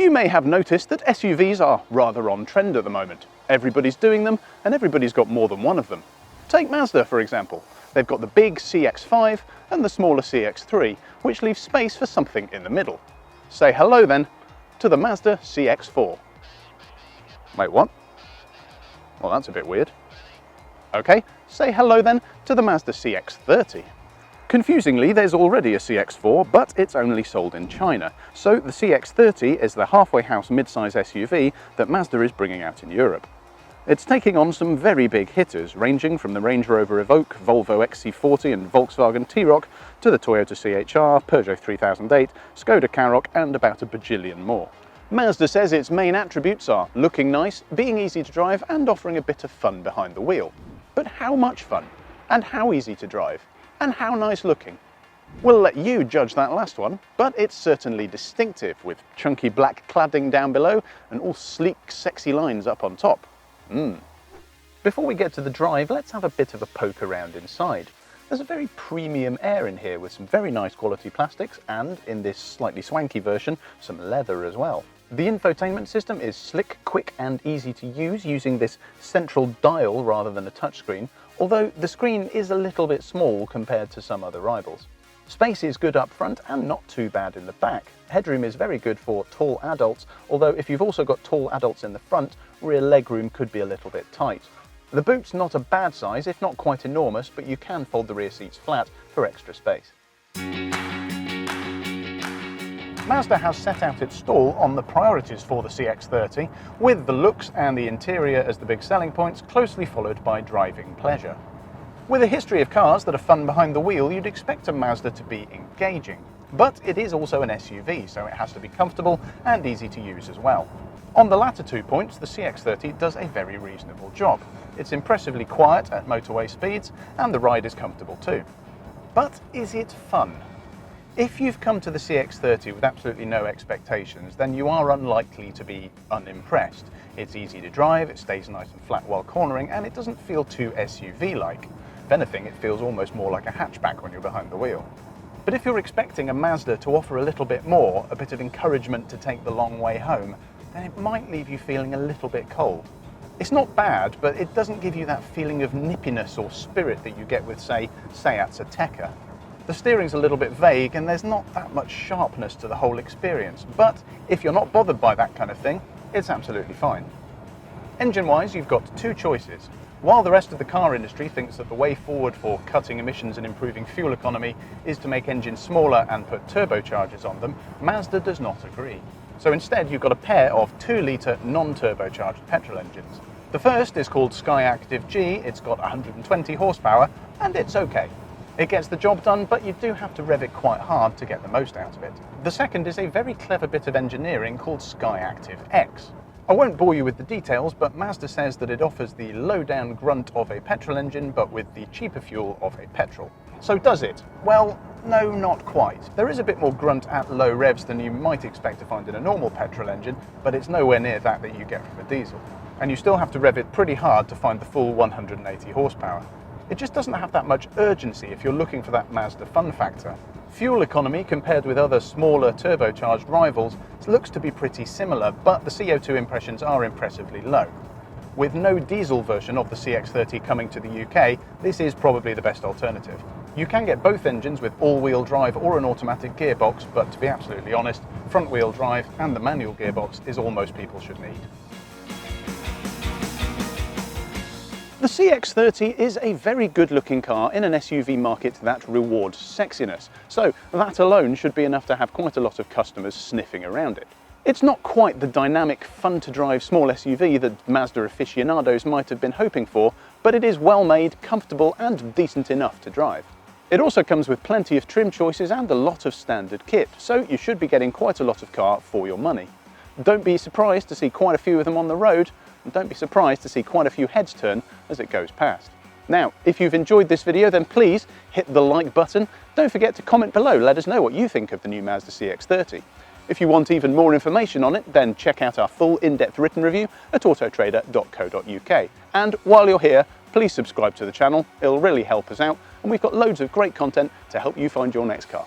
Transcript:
You may have noticed that SUVs are rather on trend at the moment. Everybody's doing them, and everybody's got more than one of them. Take Mazda, for example. They've got the big CX-5 and the smaller CX-3, which leaves space for something in the middle. Say hello then to the Mazda CX-4. Wait, what? Well, that's a bit weird. Okay, say hello then to the Mazda CX-30. Confusingly, there's already a CX-4, but it's only sold in China. So the CX-30 is the halfway house midsize SUV that Mazda is bringing out in Europe. It's taking on some very big hitters, ranging from the Range Rover Evoque, Volvo XC40 and Volkswagen T-Roc to the Toyota CHR, Peugeot 3008, Skoda Karoq and about a bajillion more. Mazda says its main attributes are looking nice, being easy to drive and offering a bit of fun behind the wheel. But how much fun? And how easy to drive? And how nice looking? We'll let you judge that last one, but it's certainly distinctive, with chunky black cladding down below and all sleek, sexy lines up on top. Before we get to the drive, let's have a bit of a poke around inside. There's a very premium air in here with some very nice quality plastics and, in this slightly swanky version, some leather as well. The infotainment system is slick, quick and easy to use, using this central dial rather than a touchscreen, although the screen is a little bit small compared to some other rivals. Space is good up front and not too bad in the back. Headroom is very good for tall adults, although if you've also got tall adults in the front, rear legroom could be a little bit tight. The boot's not a bad size, if not quite enormous, but you can fold the rear seats flat for extra space. Mazda has set out its stall on the priorities for the CX-30, with the looks and the interior as the big selling points, closely followed by driving pleasure. With a history of cars that are fun behind the wheel, you'd expect a Mazda to be engaging. But it is also an SUV, so it has to be comfortable and easy to use as well. On the latter 2 points, the CX-30 does a very reasonable job. It's impressively quiet at motorway speeds, and the ride is comfortable too. But is it fun? If you've come to the CX-30 with absolutely no expectations, then you are unlikely to be unimpressed. It's easy to drive, it stays nice and flat while cornering, and it doesn't feel too SUV-like. If anything, it feels almost more like a hatchback when you're behind the wheel. But if you're expecting a Mazda to offer a little bit more, a bit of encouragement to take the long way home, then it might leave you feeling a little bit cold. It's not bad, but it doesn't give you that feeling of nippiness or spirit that you get with, say, Seat's Ateca. The steering's a little bit vague and there's not that much sharpness to the whole experience, but if you're not bothered by that kind of thing, it's absolutely fine. Engine-wise, you've got two choices. While the rest of the car industry thinks that the way forward for cutting emissions and improving fuel economy is to make engines smaller and put turbochargers on them, Mazda does not agree. So instead, you've got a pair of 2-litre non-turbocharged petrol engines. The first is called Skyactiv G, it's got 120 horsepower, and it's okay. It gets the job done, but you do have to rev it quite hard to get the most out of it. The second is a very clever bit of engineering called Skyactiv X. I won't bore you with the details, but Mazda says that it offers the low-down grunt of a petrol engine, but with the cheaper fuel of a petrol. So does it? Well, no, not quite. There is a bit more grunt at low revs than you might expect to find in a normal petrol engine, but it's nowhere near that you get from a diesel. And you still have to rev it pretty hard to find the full 180 horsepower. It just doesn't have that much urgency if you're looking for that Mazda fun factor. Fuel economy compared with other smaller turbocharged rivals looks to be pretty similar, but the CO2 impressions are impressively low. With no diesel version of the CX-30 coming to the UK, this is probably the best alternative. You can get both engines with all-wheel drive or an automatic gearbox, but to be absolutely honest, front-wheel drive and the manual gearbox is all most people should need. The CX-30 is a very good-looking car in an SUV market that rewards sexiness, so that alone should be enough to have quite a lot of customers sniffing around it. It's not quite the dynamic, fun-to-drive small SUV that Mazda aficionados might have been hoping for, but it is well-made, comfortable and decent enough to drive. It also comes with plenty of trim choices and a lot of standard kit, so you should be getting quite a lot of car for your money. Don't be surprised to see quite a few of them on the road, and don't be surprised to see quite a few heads turn as it goes past. Now, if you've enjoyed this video, then please hit the like button. Don't forget to comment below, let us know what you think of the new Mazda CX-30. If you want even more information on it, then check out our full in-depth written review at autotrader.co.uk. And while you're here, please subscribe to the channel, it'll really help us out, and we've got loads of great content to help you find your next car.